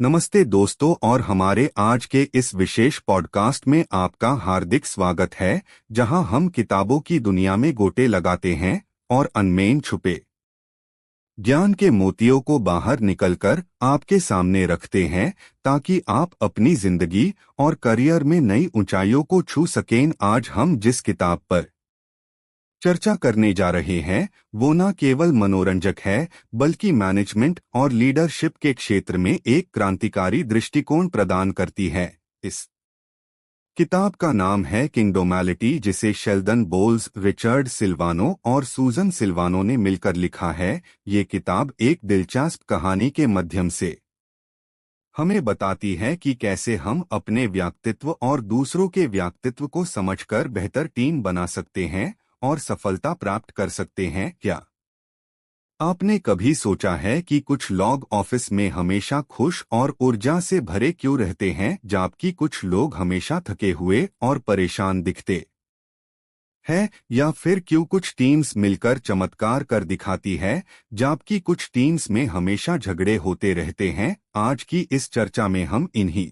नमस्ते दोस्तों, और हमारे आज के इस विशेष पॉडकास्ट में आपका हार्दिक स्वागत है, जहां हम किताबों की दुनिया में गोते लगाते हैं और अनमेन छुपे ज्ञान के मोतियों को बाहर निकलकर आपके सामने रखते हैं, ताकि आप अपनी जिंदगी और करियर में नई ऊंचाइयों को छू सकें। आज हम जिस किताब पर चर्चा करने जा रहे हैं वो न केवल मनोरंजक है, बल्कि मैनेजमेंट और लीडरशिप के क्षेत्र में एक क्रांतिकारी दृष्टिकोण प्रदान करती है। इस किताब का नाम है किंगडोमैलिटी, जिसे शेल्डन बोल्स, रिचर्ड सिल्वानो और सूजन सिल्वानो ने मिलकर लिखा है। ये किताब एक दिलचस्प कहानी के माध्यम से हमें बताती है कि कैसे हम अपने व्यक्तित्व और दूसरों के व्यक्तित्व को समझकर बेहतर टीम बना सकते हैं और सफलता प्राप्त कर सकते हैं। क्या आपने कभी सोचा है कि कुछ लोग ऑफिस में हमेशा खुश और ऊर्जा से भरे क्यों रहते हैं, जबकि कुछ लोग हमेशा थके हुए और परेशान दिखते हैं? या फिर क्यों कुछ टीम्स मिलकर चमत्कार कर दिखाती है, जबकि कुछ टीम्स में हमेशा झगड़े होते रहते हैं? आज की इस चर्चा में हम इन्हीं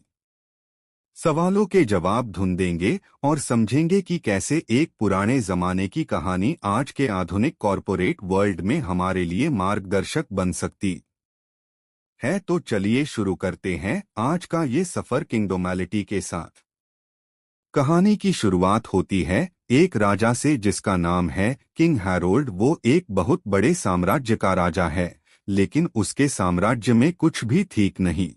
सवालों के जवाब ढूंढेंगे और समझेंगे कि कैसे एक पुराने जमाने की कहानी आज के आधुनिक कॉरपोरेट वर्ल्ड में हमारे लिए मार्गदर्शक बन सकती है। तो चलिए शुरू करते हैं आज का ये सफर किंगडोमैलिटी के साथ। कहानी की शुरुआत होती है एक राजा से जिसका नाम है किंग हैरोल्ड। वो एक बहुत बड़े साम्राज्य का राजा है, लेकिन उसके साम्राज्य में कुछ भी ठीक नहीं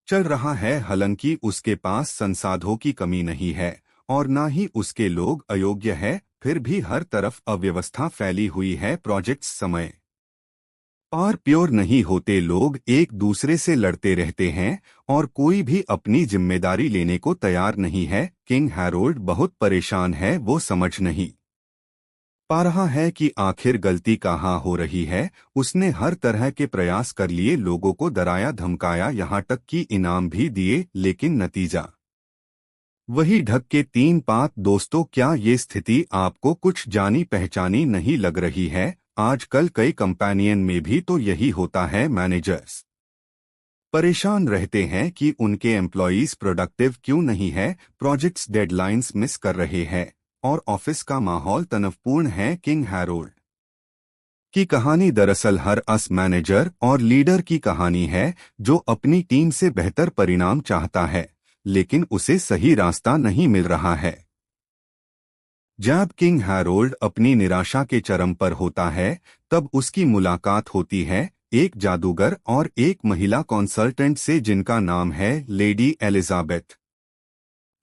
चल रहा है। हालांकि उसके पास संसाधनों की कमी नहीं है और ना ही उसके लोग अयोग्य है, फिर भी हर तरफ अव्यवस्था फैली हुई है। प्रोजेक्ट्स समय और प्योर नहीं होते, लोग एक दूसरे से लड़ते रहते हैं और कोई भी अपनी जिम्मेदारी लेने को तैयार नहीं है। किंग हैरोल्ड बहुत परेशान है। वो समझ नहीं पा रहा है कि आखिर गलती कहाँ हो रही है। उसने हर तरह के प्रयास कर लिए, लोगों को डराया धमकाया, यहाँ तक कि इनाम भी दिए, लेकिन नतीजा वही ढक के तीन पात। दोस्तों, क्या ये स्थिति आपको कुछ जानी पहचानी नहीं लग रही है? आजकल कई कंपनियन में भी तो यही होता है। मैनेजर्स परेशान रहते हैं कि उनके एम्प्लॉयज प्रोडक्टिव क्यों नहीं है, प्रोजेक्ट्स डेडलाइंस मिस कर रहे हैं और ऑफिस का माहौल तनावपूर्ण है। किंग हैरोल्ड की कहानी दरअसल हर अस मैनेजर और लीडर की कहानी है, जो अपनी टीम से बेहतर परिणाम चाहता है, लेकिन उसे सही रास्ता नहीं मिल रहा है। जब किंग हैरोल्ड अपनी निराशा के चरम पर होता है, तब उसकी मुलाकात होती है एक जादूगर और एक महिला कंसल्टेंट से, जिनका नाम है लेडी एलिजाबेथ।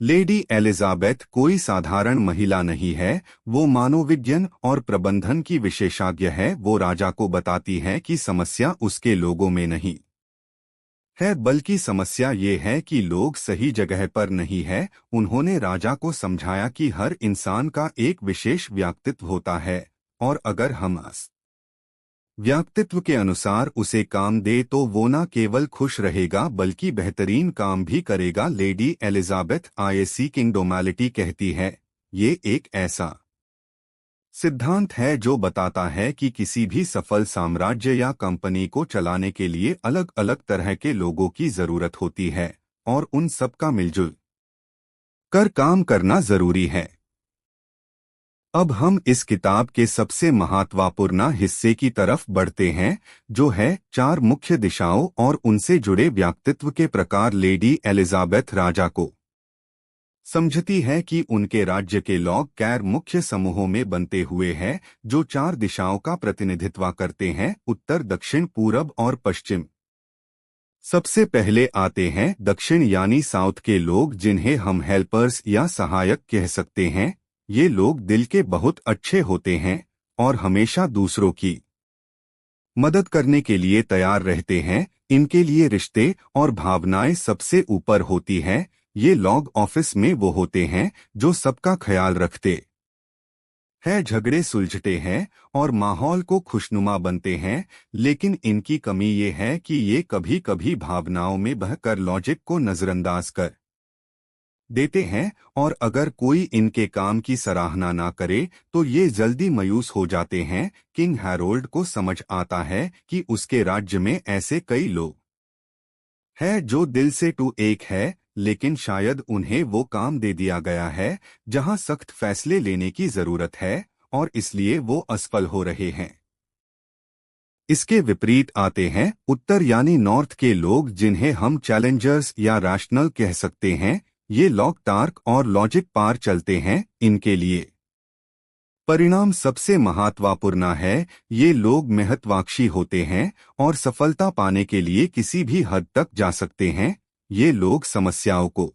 लेडी एलिजाबेथ कोई साधारण महिला नहीं है, वो मनोविज्ञान और प्रबंधन की विशेषज्ञ है। वो राजा को बताती है कि समस्या उसके लोगों में नहीं है, बल्कि समस्या ये है कि लोग सही जगह पर नहीं है। उन्होंने राजा को समझाया कि हर इंसान का एक विशेष व्यक्तित्व होता है, और अगर हम इस व्यक्तित्व के अनुसार उसे काम दे तो वो न केवल खुश रहेगा, बल्कि बेहतरीन काम भी करेगा। लेडी एलिजाबेथ आईएसी किंगडोमैलिटी कहती है, ये एक ऐसा सिद्धांत है जो बताता है कि किसी भी सफल साम्राज्य या कंपनी को चलाने के लिए अलग अलग तरह के लोगों की जरूरत होती है, और उन सबका मिलजुल कर काम करना जरूरी है। अब हम इस किताब के सबसे महत्वपूर्ण हिस्से की तरफ बढ़ते हैं, जो है चार मुख्य दिशाओं और उनसे जुड़े व्यक्तित्व के प्रकार। लेडी एलिजाबेथ राजा को समझती है कि उनके राज्य के लोग चार मुख्य समूहों में बनते हुए हैं, जो चार दिशाओं का प्रतिनिधित्व करते हैं: उत्तर, दक्षिण, पूरब और पश्चिम। सबसे पहले आते हैं दक्षिण यानी साउथ के लोग, जिन्हें हम हेल्पर्स या सहायक कह सकते हैं। ये लोग दिल के बहुत अच्छे होते हैं और हमेशा दूसरों की मदद करने के लिए तैयार रहते हैं। इनके लिए रिश्ते और भावनाएं सबसे ऊपर होती हैं। ये लोग ऑफिस में वो होते हैं जो सबका ख्याल रखते है, झगड़े सुलझते हैं और माहौल को खुशनुमा बनते हैं। लेकिन इनकी कमी ये है कि ये कभी कभी भावनाओं में बहकर लॉजिक को नजरअंदाज कर देते हैं, और अगर कोई इनके काम की सराहना ना करे तो ये जल्दी मायूस हो जाते हैं। किंग हैरोल्ड को समझ आता है कि उसके राज्य में ऐसे कई लोग है जो दिल से टू एक है, लेकिन शायद उन्हें वो काम दे दिया गया है जहां सख्त फैसले लेने की जरूरत है, और इसलिए वो असफल हो रहे हैं। इसके विपरीत आते हैं उत्तर यानी नॉर्थ के लोग, जिन्हें हम चैलेंजर्स या रैशनल कह सकते हैं। ये लोग तर्क और लॉजिक पार चलते हैं। इनके लिए परिणाम सबसे महत्वपूर्ण है। ये लोग महत्वाकांक्षी होते हैं और सफलता पाने के लिए किसी भी हद तक जा सकते हैं। ये लोग समस्याओं को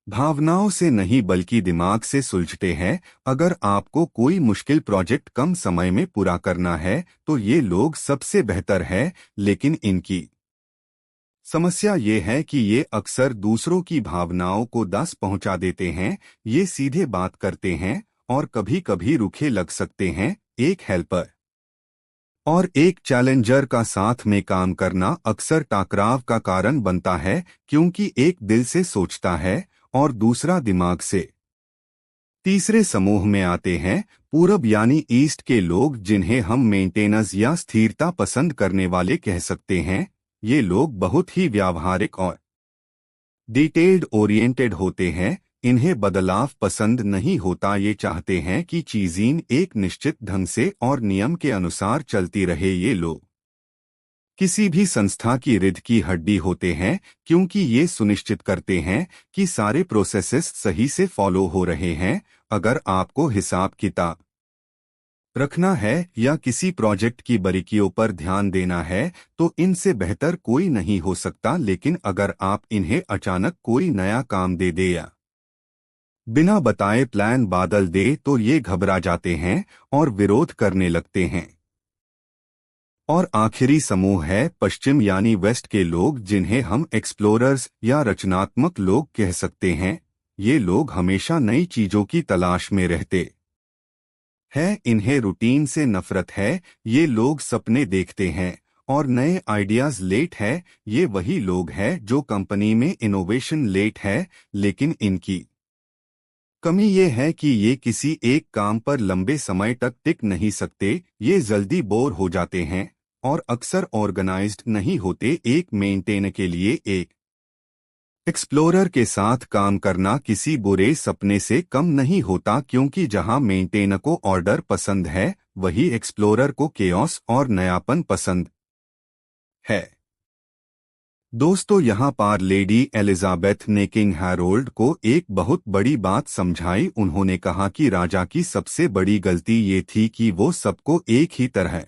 भावनाओं से नहीं बल्कि दिमाग से सुलझते हैं। अगर आपको कोई मुश्किल प्रोजेक्ट कम समय में पूरा करना है तो ये लोग सबसे बेहतर है, लेकिन इनकी समस्या ये है कि ये अक्सर दूसरों की भावनाओं को दस पहुंचा देते हैं। ये सीधे बात करते हैं और कभी कभी रूखे लग सकते हैं। एक हेल्पर और एक चैलेंजर का साथ में काम करना अक्सर टकराव का कारण बनता है, क्योंकि एक दिल से सोचता है और दूसरा दिमाग से। तीसरे समूह में आते हैं पूरब यानी ईस्ट के लोग, जिन्हें हम मेंटेनेंस या स्थिरता पसंद करने वाले कह सकते हैं। ये लोग बहुत ही व्यावहारिक और डिटेल्ड ओरिएंटेड होते हैं। इन्हें बदलाव पसंद नहीं होता। ये चाहते हैं कि चीजें एक निश्चित ढंग से और नियम के अनुसार चलती रहे। ये लोग किसी भी संस्था की रीढ़ की हड्डी होते हैं, क्योंकि ये सुनिश्चित करते हैं कि सारे प्रोसेसेस सही से फॉलो हो रहे हैं। अगर आपको हिसाब किताब रखना है या किसी प्रोजेक्ट की बारीकियों पर ध्यान देना है तो इनसे बेहतर कोई नहीं हो सकता। लेकिन अगर आप इन्हें अचानक कोई नया काम दे दे या बिना बताए प्लान बादल दे तो ये घबरा जाते हैं और विरोध करने लगते हैं। और आखिरी समूह है पश्चिम यानी वेस्ट के लोग, जिन्हें हम एक्सप्लोरर्स या रचनात्मक लोग कह सकते हैं। ये लोग हमेशा नई चीजों की तलाश में रहते हैं। इन्हें रूटीन से नफरत है। ये लोग सपने देखते हैं और नए आइडियाज लेट है। ये वही लोग हैं जो कंपनी में इनोवेशन लेट है, लेकिन इनकी कमी ये है कि ये किसी एक काम पर लंबे समय तक टिक नहीं सकते। ये जल्दी बोर हो जाते हैं और अक्सर ऑर्गेनाइज्ड नहीं होते। एक मेंटेन के लिए एक एक्सप्लोरर के साथ काम करना किसी बुरे सपने से कम नहीं होता, क्योंकि जहां मेंटेनर को ऑर्डर पसंद है वही एक्सप्लोरर को केओस और नयापन पसंद है। दोस्तों, यहाँ पर लेडी एलिजाबेथ ने किंग हैरोल्ड को एक बहुत बड़ी बात समझाई। उन्होंने कहा कि राजा की सबसे बड़ी गलती ये थी कि वो सबको एक ही तरह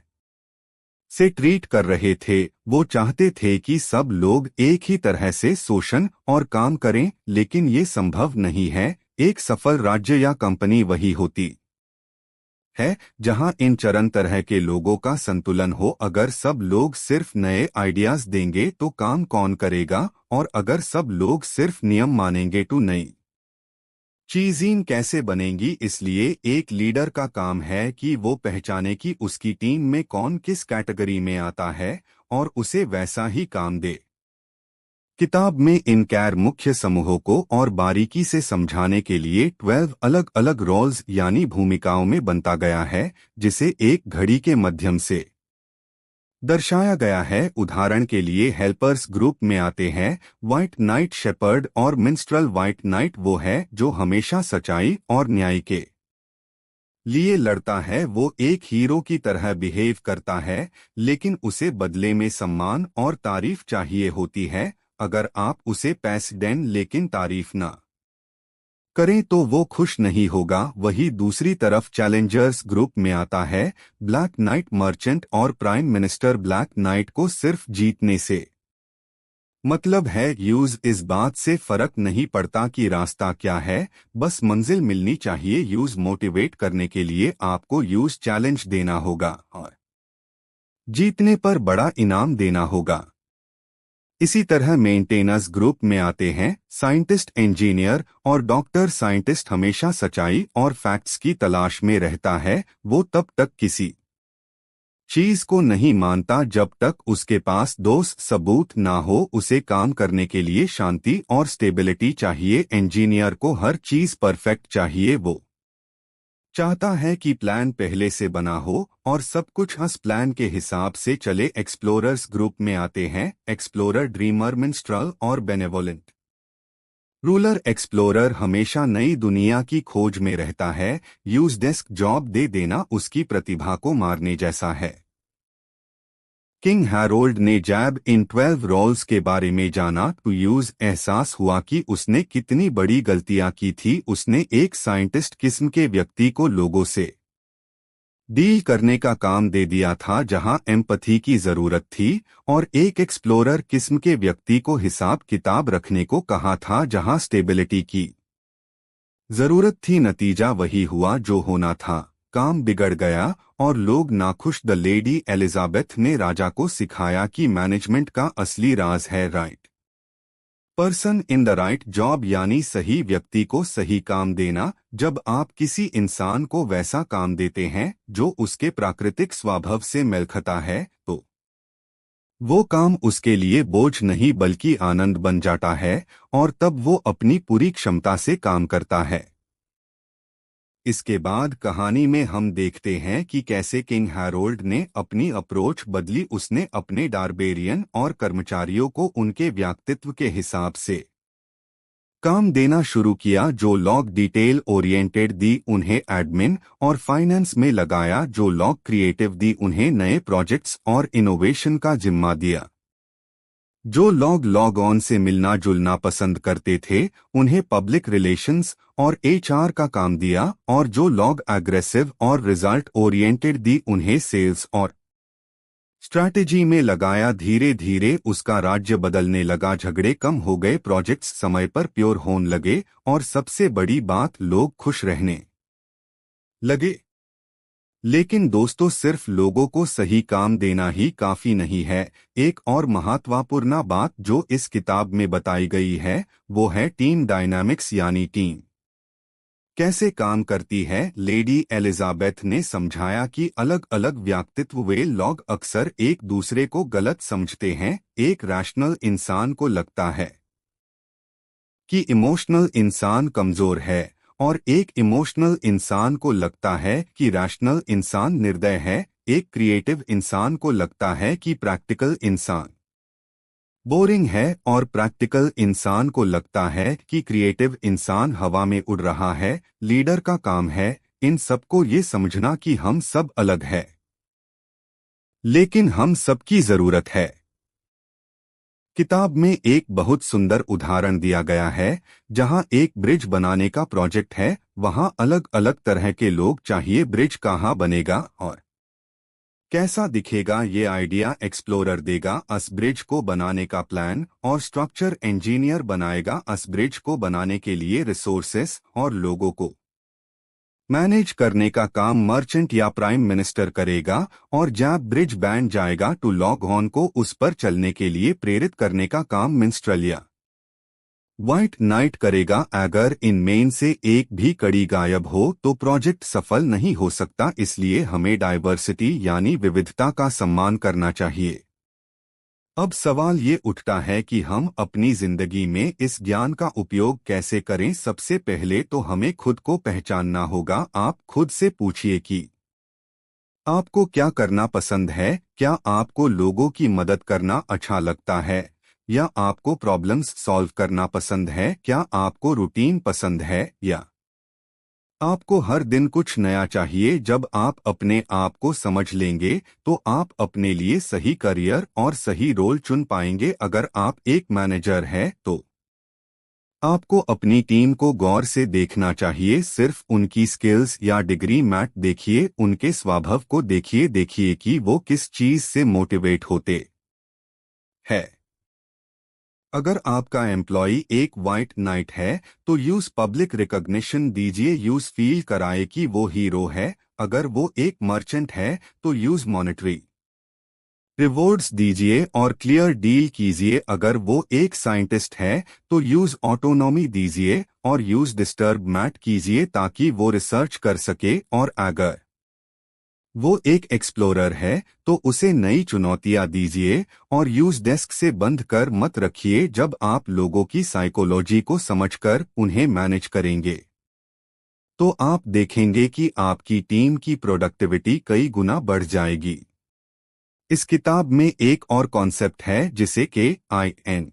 से ट्रीट कर रहे थे। वो चाहते थे कि सब लोग एक ही तरह से शोषण और काम करें, लेकिन ये संभव नहीं है। एक सफल राज्य या कंपनी वही होती है जहां इन चरण तरह के लोगों का संतुलन हो। अगर सब लोग सिर्फ नए आइडियाज देंगे तो काम कौन करेगा, और अगर सब लोग सिर्फ नियम मानेंगे तो नई चीजें कैसे बनेंगी। इसलिए एक लीडर का काम है कि वो पहचाने कि उसकी टीम में कौन किस कैटेगरी में आता है और उसे वैसा ही काम दे। किताब में इन चार मुख्य समूहों को और बारीकी से समझाने के लिए 12 अलग अलग रोल्स यानी भूमिकाओं में बनता गया है, जिसे एक घड़ी के माध्यम से दर्शाया गया है। उदाहरण के लिए हेल्पर्स ग्रुप में आते हैं व्हाइट नाइट शेपर्ड और मिन्स्ट्रल। व्हाइट नाइट वो है जो हमेशा सच्चाई और न्याय के लिए लड़ता है। वो एक हीरो की तरह बिहेव करता है, लेकिन उसे बदले में सम्मान और तारीफ चाहिए होती है। अगर आप उसे पैसे दें लेकिन तारीफ ना करें तो वो खुश नहीं होगा। वही दूसरी तरफ चैलेंजर्स ग्रुप में आता है ब्लैक नाइट मर्चेंट और प्राइम मिनिस्टर। ब्लैक नाइट को सिर्फ जीतने से मतलब है। यूज इस बात से फर्क नहीं पड़ता कि रास्ता क्या है, बस मंजिल मिलनी चाहिए। यूज मोटिवेट करने के लिए आपको यूज चैलेंज देना होगा और जीतने पर बड़ा इनाम देना होगा। इसी तरह मेंटेनेंस ग्रुप में आते हैं साइंटिस्ट, इंजीनियर और डॉक्टर। साइंटिस्ट हमेशा सच्चाई और फैक्ट्स की तलाश में रहता है। वो तब तक किसी चीज को नहीं मानता जब तक उसके पास दोस्त सबूत ना हो। उसे काम करने के लिए शांति और स्टेबिलिटी चाहिए। इंजीनियर को हर चीज परफेक्ट चाहिए। वो चाहता है कि प्लान पहले से बना हो और सब कुछ उस प्लान के हिसाब से चले। एक्सप्लोरर्स ग्रुप में आते हैं एक्सप्लोरर, ड्रीमर, मिन्स्ट्रल और बेनेवोलेंट। रूलर एक्सप्लोरर हमेशा नई दुनिया की खोज में रहता है। यूज डेस्क जॉब दे देना उसकी प्रतिभा को मारने जैसा है। किंग हैरोल्ड ने जैब इन 12 रोल्स के बारे में जाना तो यूज एहसास हुआ कि उसने कितनी बड़ी गलतियां की थी। उसने एक साइंटिस्ट किस्म के व्यक्ति को लोगों से डील करने का काम दे दिया था जहां एम्पथी की जरूरत थी, और एक एक्सप्लोरर किस्म के व्यक्ति को हिसाब किताब रखने को कहा था जहां स्टेबिलिटी की जरूरत थी। नतीजा वही हुआ जो होना था। काम बिगड़ गया और लोग नाखुश। द लेडी एलिजाबेथ ने राजा को सिखाया कि मैनेजमेंट का असली राज है right person in the right job, यानी सही व्यक्ति को सही काम देना। जब आप किसी इंसान को वैसा काम देते हैं जो उसके प्राकृतिक स्वभाव से मेल खाता है तो वो काम उसके लिए बोझ नहीं बल्कि आनंद बन जाता है, और तब वो अपनी पूरी क्षमता से काम करता है। इसके बाद कहानी में हम देखते हैं कि कैसे किंग हैरोल्ड ने अपनी अप्रोच बदली। उसने अपने डारबेरियन और कर्मचारियों को उनके व्यक्तित्व के हिसाब से काम देना शुरू किया। जो लोग डिटेल ओरिएंटेड दी उन्हें एडमिन और फाइनेंस में लगाया। जो लोग क्रिएटिव दी उन्हें नए प्रोजेक्ट्स और इनोवेशन का जिम्मा दिया। जो लोग लॉग ऑन से मिलना जुलना पसंद करते थे उन्हें पब्लिक रिलेशंस और एचआर का काम दिया, और जो लोग एग्रेसिव और रिजल्ट ओरिएंटेड दी उन्हें सेल्स और स्ट्रैटेजी में लगाया। धीरे धीरे उसका राज्य बदलने लगा। झगड़े कम हो गए, प्रोजेक्ट्स समय पर प्योर होने लगे, और सबसे बड़ी बात लोग खुश रहने लगे। लेकिन दोस्तों, सिर्फ लोगों को सही काम देना ही काफी नहीं है। एक और महत्वपूर्ण बात जो इस किताब में बताई गई है वो है टीम डायनामिक्स, यानी टीम कैसे काम करती है। लेडी एलिजाबेथ ने समझाया कि अलग अलग व्यक्तित्व वे लोग अक्सर एक दूसरे को गलत समझते हैं। एक रैशनल इंसान को लगता है कि इमोशनल इंसान कमजोर है, और एक इमोशनल इंसान को लगता है कि रैशनल इंसान निर्दय है। एक क्रिएटिव इंसान को लगता है कि प्रैक्टिकल इंसान बोरिंग है, और प्रैक्टिकल इंसान को लगता है कि क्रिएटिव इंसान हवा में उड़ रहा है। लीडर का काम है इन सबको ये समझना कि हम सब अलग है लेकिन हम सबकी जरूरत है। किताब में एक बहुत सुंदर उदाहरण दिया गया है। जहां एक ब्रिज बनाने का प्रोजेक्ट है वहां अलग अलग तरह के लोग चाहिए। ब्रिज कहाँ बनेगा और कैसा दिखेगा ये आइडिया एक्सप्लोरर देगा। अस ब्रिज को बनाने का प्लान और स्ट्रक्चर इंजीनियर बनाएगा। अस ब्रिज को बनाने के लिए रिसोर्सेस और लोगों को मैनेज करने का काम मर्चेंट या प्राइम मिनिस्टर करेगा, और जब ब्रिज बैन जाएगा टू लॉग ऑन को उस पर चलने के लिए प्रेरित करने का काम मिन्स्ट्रल या व्हाइट नाइट करेगा। अगर इनमें से एक भी कड़ी गायब हो तो प्रोजेक्ट सफल नहीं हो सकता। इसलिए हमें डाइवर्सिटी यानी विविधता का सम्मान करना चाहिए। अब सवाल ये उठता है कि हम अपनी जिंदगी में इस ज्ञान का उपयोग कैसे करें। सबसे पहले तो हमें खुद को पहचानना होगा। आप खुद से पूछिए कि आपको क्या करना पसंद है। क्या आपको लोगों की मदद करना अच्छा लगता है, या आपको प्रॉब्लम्स सॉल्व करना पसंद है। क्या आपको रूटीन पसंद है, या आपको हर दिन कुछ नया चाहिए। जब आप अपने आप को समझ लेंगे तो आप अपने लिए सही करियर और सही रोल चुन पाएंगे। अगर आप एक मैनेजर हैं तो आपको अपनी टीम को गौर से देखना चाहिए। सिर्फ उनकी स्किल्स या डिग्री मैट देखिए, उनके स्वभाव को देखिए। देखिए कि वो किस चीज से मोटिवेट होते हैं। अगर आपका एम्प्लॉई एक वाइट नाइट है तो यूज पब्लिक रिकॉग्निशन दीजिए। यूज फील कराए कि वो हीरो है। अगर वो एक मर्चेंट है तो यूज मॉनेटरी रिवॉर्ड्स दीजिए और क्लियर डील कीजिए। अगर वो एक साइंटिस्ट है तो यूज ऑटोनॉमी दीजिए और यूज डिस्टर्ब मैट कीजिए ताकि वो रिसर्च कर सके। और अगर वो एक एक्सप्लोरर है तो उसे नई चुनौतियां दीजिए और यूज डेस्क से बंद कर मत रखिए। जब आप लोगों की साइकोलॉजी को समझकर उन्हें मैनेज करेंगे तो आप देखेंगे कि आपकी टीम की प्रोडक्टिविटी कई गुना बढ़ जाएगी। इस किताब में एक और कॉन्सेप्ट है जिसे KING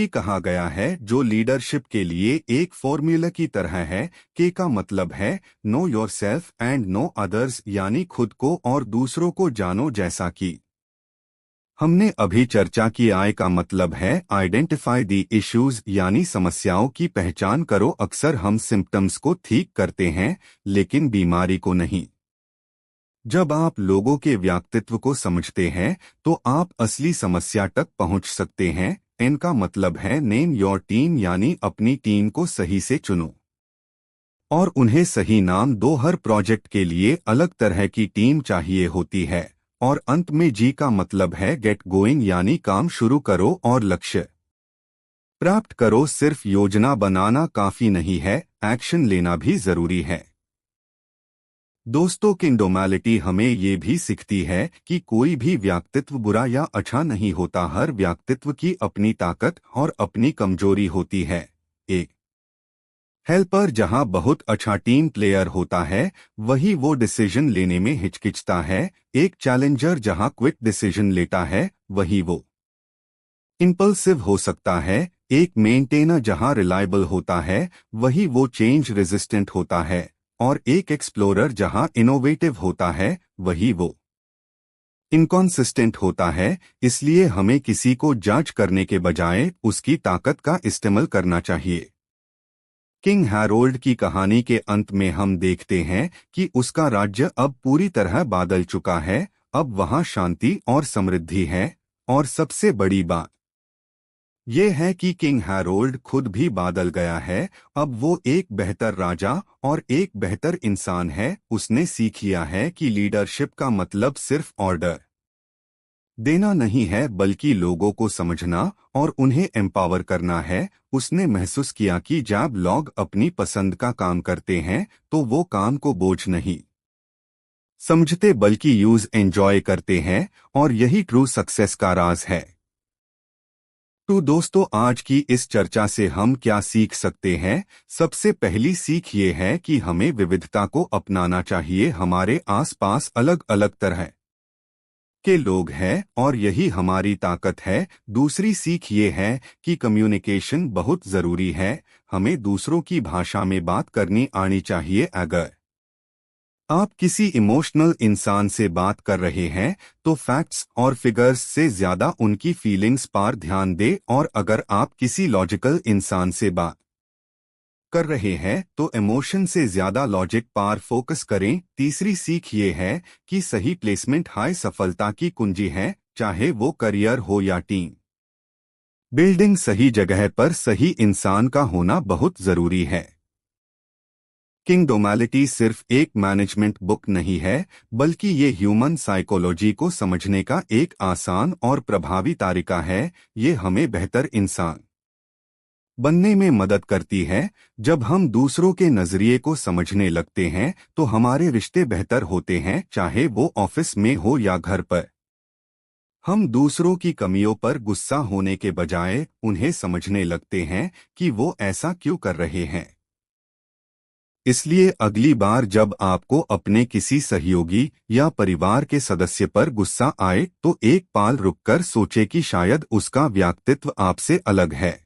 कहा गया है, जो लीडरशिप के लिए एक फॉर्मूला की तरह है। के का मतलब है know yourself and know others, यानी खुद को और दूसरों को जानो। जैसा कि हमने अभी चर्चा की, आई का मतलब है आइडेंटिफाई दी इश्यूज, यानी समस्याओं की पहचान करो। अक्सर हम सिम्पटम्स को ठीक करते हैं लेकिन बीमारी को नहीं। जब आप लोगों के व्यक्तित्व को समझते हैं तो आप असली समस्या तक पहुंच सकते हैं। एन का मतलब है नेम योर टीम, यानी अपनी टीम को सही से चुनो और उन्हें सही नाम दो। हर प्रोजेक्ट के लिए अलग तरह की टीम चाहिए होती है। और अंत में जी का मतलब है गेट गोइंग, यानी काम शुरू करो और लक्ष्य प्राप्त करो। सिर्फ योजना बनाना काफी नहीं है, एक्शन लेना भी जरूरी है। दोस्तों, किंगडोमैलिटी हमें ये भी सिखाती है कि कोई भी व्यक्तित्व बुरा या अच्छा नहीं होता। हर व्यक्तित्व की अपनी ताकत और अपनी कमजोरी होती है। एक हेल्पर जहां बहुत अच्छा टीम प्लेयर होता है, वही वो डिसीजन लेने में हिचकिचता है। एक चैलेंजर जहां क्विक डिसीजन लेता है, वही वो इंपल्सिव हो सकता है। एक मेंटेनर जहां रिलायबल होता है, वही वो चेंज रेजिस्टेंट होता है। और एक एक्सप्लोरर जहां इनोवेटिव होता है, वही वो इनकॉन्सिस्टेंट होता है। इसलिए हमें किसी को जज करने के बजाय उसकी ताकत का इस्तेमाल करना चाहिए। किंग हैरोल्ड की कहानी के अंत में हम देखते हैं कि उसका राज्य अब पूरी तरह बदल चुका है। अब वहां शांति और समृद्धि है। और सबसे बड़ी बात ये है कि किंग हैरोल्ड खुद भी बदल गया है। अब वो एक बेहतर राजा और एक बेहतर इंसान है। उसने सीख लिया है कि लीडरशिप का मतलब सिर्फ ऑर्डर देना नहीं है, बल्कि लोगों को समझना और उन्हें एम्पावर करना है। उसने महसूस किया कि जब लोग अपनी पसंद का काम करते हैं तो वो काम को बोझ नहीं समझते बल्कि यूज एंजॉय करते हैं। और यही ट्रू सक्सेस का राज है। तो दोस्तों, आज की इस चर्चा से हम क्या सीख सकते हैं? सबसे पहली सीख ये है कि हमें विविधता को अपनाना चाहिए। हमारे आसपास अलग अलग तरह के लोग हैं और यही हमारी ताकत है। दूसरी सीख ये है कि कम्युनिकेशन बहुत जरूरी है। हमें दूसरों की भाषा में बात करनी आनी चाहिए। अगर आप किसी इमोशनल इंसान से बात कर रहे हैं तो फैक्ट्स और फिगर्स से ज्यादा उनकी फीलिंग्स पर ध्यान दें। और अगर आप किसी लॉजिकल इंसान से बात कर रहे हैं तो इमोशन से ज्यादा लॉजिक पर फोकस करें। तीसरी सीख ये है कि सही प्लेसमेंट हाई सफलता की कुंजी है, चाहे वो करियर हो या टीम बिल्डिंग। सही जगह पर सही इंसान का होना बहुत जरूरी है। किंगडोमैलिटी सिर्फ एक मैनेजमेंट बुक नहीं है, बल्कि ये ह्यूमन साइकोलॉजी को समझने का एक आसान और प्रभावी तरीका है। ये हमें बेहतर इंसान बनने में मदद करती है। जब हम दूसरों के नजरिए को समझने लगते हैं तो हमारे रिश्ते बेहतर होते हैं, चाहे वो ऑफिस में हो या घर पर। हम दूसरों की कमियों पर गुस्सा होने के बजाय उन्हें समझने लगते हैं कि वो ऐसा क्यों कर रहे हैं। इसलिए अगली बार जब आपको अपने किसी सहयोगी या परिवार के सदस्य पर गुस्सा आए तो एक पल रुककर सोचे कि शायद उसका व्यक्तित्व आपसे अलग है।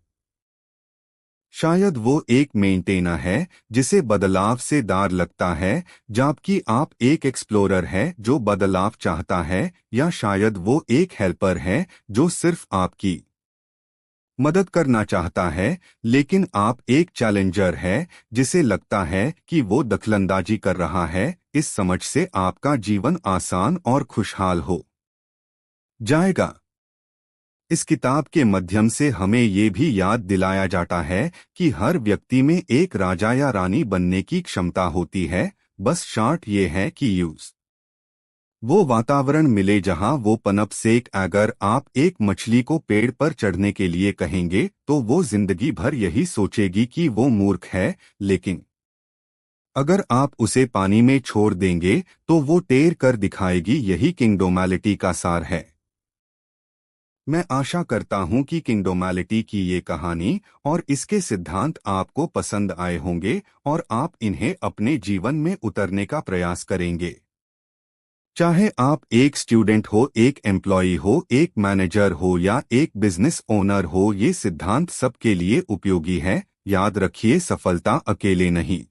शायद वो एक मेंटेनर है जिसे बदलाव से डर लगता है, जबकि आप एक एक्सप्लोरर है जो बदलाव चाहता है। या शायद वो एक हेल्पर है जो सिर्फ आपकी मदद करना चाहता है। लेकिन आप एक चैलेंजर है जिसे लगता है कि वो दखलंदाजी कर रहा है। इस समझ से आपका जीवन आसान और खुशहाल हो जाएगा। इस किताब के माध्यम से हमें ये भी याद दिलाया जाता है कि हर व्यक्ति में एक राजा या रानी बनने की क्षमता होती है। बस शर्त ये है कि यूज वो वातावरण मिले जहां वो पनप सेक। अगर आप एक मछली को पेड़ पर चढ़ने के लिए कहेंगे तो वो जिंदगी भर यही सोचेगी कि वो मूर्ख है। लेकिन अगर आप उसे पानी में छोड़ देंगे तो वो तैर कर दिखाएगी। यही किंगडोमैलिटी का सार है। मैं आशा करता हूं कि किंगडोमैलिटी की ये कहानी और इसके सिद्धांत आपको पसंद आए होंगे और आप इन्हें अपने जीवन में उतरने का प्रयास करेंगे। चाहे आप एक स्टूडेंट हो, एक एम्प्लॉई हो, एक मैनेजर हो या एक बिजनेस ओनर हो, ये सिद्धांत सबके लिए उपयोगी है। याद रखिए, सफलता अकेले नहीं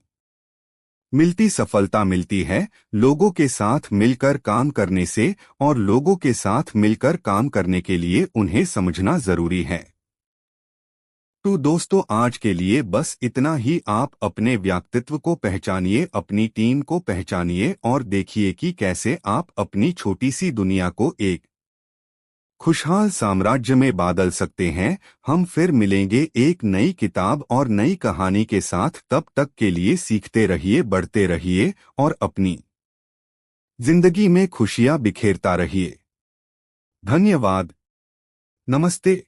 मिलती, सफलता मिलती है लोगों के साथ मिलकर काम करने से, और लोगों के साथ मिलकर काम करने के लिए उन्हें समझना जरूरी है। तो दोस्तों, आज के लिए बस इतना ही। आप अपने व्यक्तित्व को पहचानिए, अपनी टीम को पहचानिए और देखिए कि कैसे आप अपनी छोटी सी दुनिया को एक खुशहाल साम्राज्य में बादल सकते हैं। हम फिर मिलेंगे एक नई किताब और नई कहानी के साथ। तब तक के लिए सीखते रहिए, बढ़ते रहिए और अपनी जिंदगी में खुशियां बिखेरता रहिए। धन्यवाद। नमस्ते।